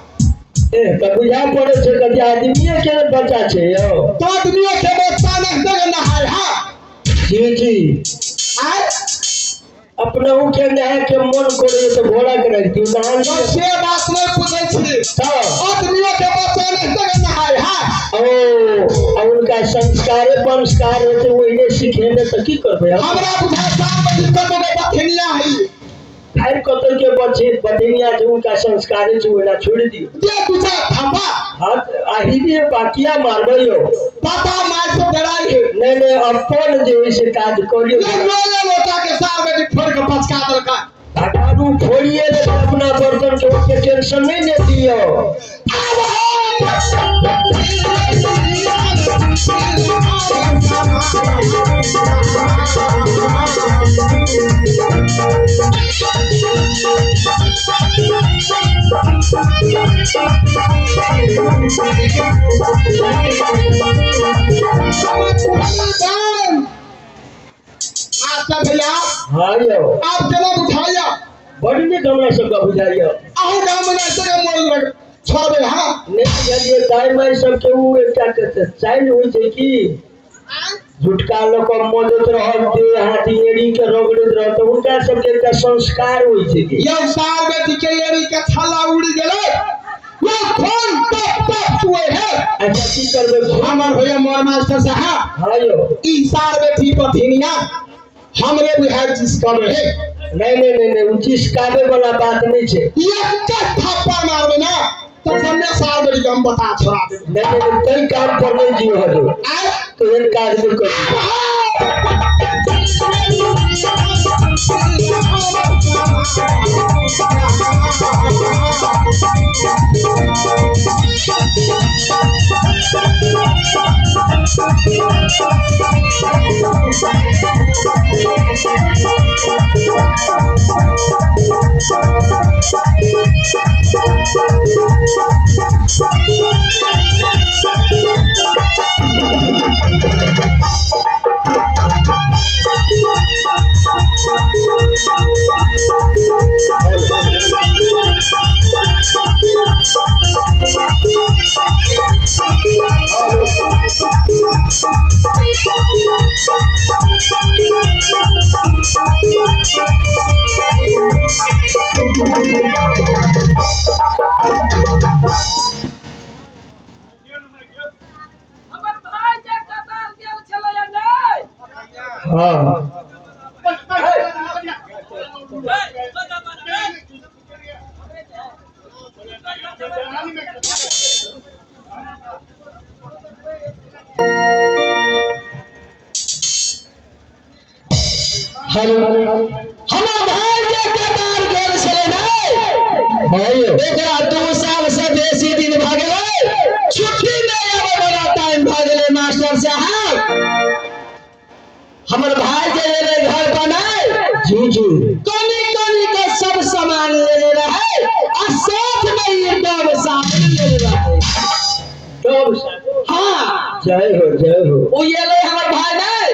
बुझा पड़े छै कति आदमी के बच्चा छै यो तो आदमी के बच्चा नहीं देगा नहाय हा जी जी आय अपना उ के नहाय के मन करे तो घोड़ा के रख दियो नहाय से बात नहीं पूछे छी तो आदमी के बच्चा नहीं देगा नहाय हा ओ उनका संस्कार होते वही सिखेने तो की करबे हमरा बुझा साहब दिक्कत में बथनिया है फिर कत के बच्चे बदनिया जो उनका संस्कार है वो ना छोड़ दियो दे तुझे थापा हां आही दे बाकिया मारबो यो पापा मार से डराई है नहीं अपन जे से काज करियो लोले लोटा के साथ में फोड़ के पचका दल का हटारू फोड़िए ले अपना बर्तन के टेंशन नहीं ले दियो भैया हाँ यो आप जरा उठाया बड़ी ने हमरा सब का बुझाइयो आहू गांव में ऐसे के मोल लग छोड़े हां नहीं ये गाय माय सब के वो एकटा के चाइल होई छै की झुटका लोग मदद रहल दे हाथी एड़ी के रगड़त रह तो उनका सब के एकटा संस्कार होई छै की ये सार बेटी के एड़ी के छला उड़ गेले वो फोन टप छुए है अच्छा की करबे हमर भैया मोर मास्टर साहब हां यो ई सार बेटी पथिनिया हमरे बिहार जिस कर रहे नहीं वो जिस काबे वाला बात नहीं छे एक थप्पड़ मारबे ना तो हमने सार बेटी हम बता छोड़ा दे नहीं कई काम पर नहीं जीव हो तो इन काज में कर हेलो हमरा भाई के बार गेल छले नहीं भाइयो एकरा 2 साल से बेसी दिन भ गेलै छुट्टी नहीं आवे वाला टाइम भ गेलै मास्टर साहब हमर भाई के ले घर बनाए जी जी कनी के सब सामान लेने रहे और साथ में ये डब साबुन लेने रहे डब हां जय हो ओ ये ले हमर भाई नहीं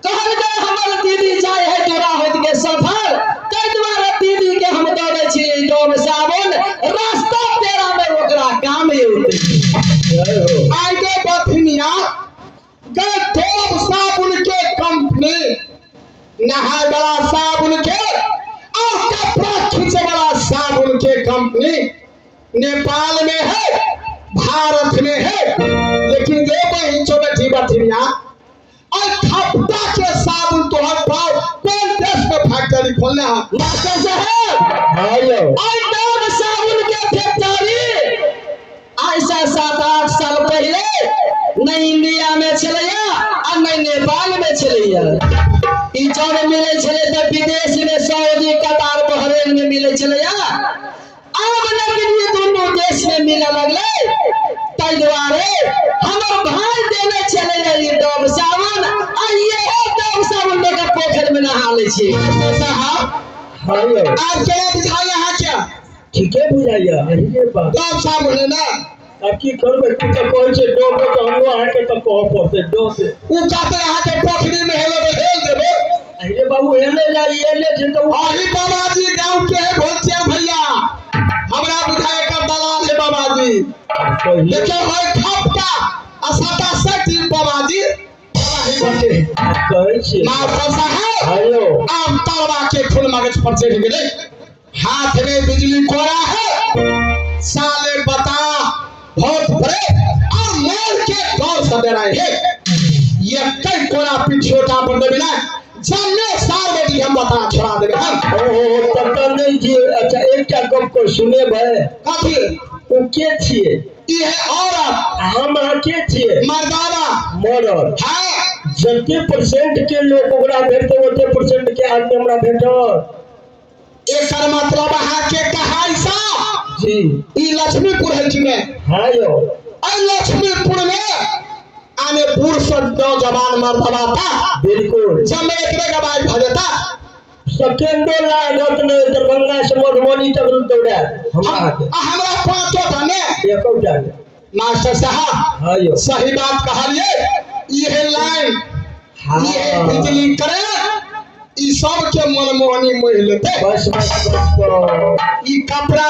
कहल गए हमर दीदी जाय है तोरा होत के सफर कई द्वारा दीदी के हम दे दै छी डब साबुन रास्ता तेरा में ओकरा काम होते जय हो आई के बथनिया गए डब साबुन के कंपनी नहाय वाला साबुन के और कपड़ा खींचे वाला साबुन के कंपनी नेपाल में है भारत में है लेकिन ये बहन बेटी बथनिया और खपटा के साथ फैक्ट्री खोलने हैं मास्टर साहब हेलो आई डॉग साबुन के फैक्ट्री ऐसा 7-8 साल पहले नहीं इंडिया में चलैया और नहीं नेपाल में चलैया ई जब मिले चले तो विदेश में सऊदी कतार बहरीन में मिले चलैया अब लेकिन ये दोनों देश में मिले लगले ताई द्वारे हमर भाई देने चले ये डॉग साबुन और ये डॉग साबुन लेकर पोखर में नहा ले छी साहब हेलो आप क्या बुझाया है क्या ठीक है बुझाइया अरे बात डॉग साबुन है ना अब की करबे तू तो कहै छै डोब तो हमरो अहाँ के तो कह पड़ते डोब से उ कहते यहाँ के पोखरी में हेलो तो हेल देबे अरे बाबू एले जाई एले से तो आही बाबाजी गांव के है भोतिया भैया हमरा बुझाए का दलाल है बाबाजी पहले देखो है खपका असता सटी बाबाजी कहै छै मास्टर साहब हेलो आम तलवा के फूल मगज पर चढ़ गेले हाथ में बिजली कोरा है साले बता बहुत बड़े और मोल के गौर से दे रहे हैं ये कई कोना पिछोटा पर दे बिना जन्ने सार बेटी हम बता छोड़ा देबे हम ओहो तब तो नहीं जी अच्छा एकटा गप को सुने भाई कथी ओ के छिए ई है औरत हम अहाँ के छिए मर्दाना मरद है जते परसेंट के लोग ओकरा भेटते ओते परसेंट के आदमी हमरा भेटल एकर मतलब अहाँ के कहाई सा जी ई लक्ष्मीपुर है कि में हाँ यो आई लक्ष्मीपुर में आने पुरुष नौजवान मर्दवा था बिल्कुल जब मैं एकरे गवाही भजता सेकेंडो लागत नहीं दरभंगा से मधुबनी तक दौड़ा हमरा पांचो धने एको जान मास्टर साहब हाँ यो सही बात कहलिए ये लाइन हाँ ये बिजली करे ई सब के मनमोहनी मोह लेते बस ई कपड़ा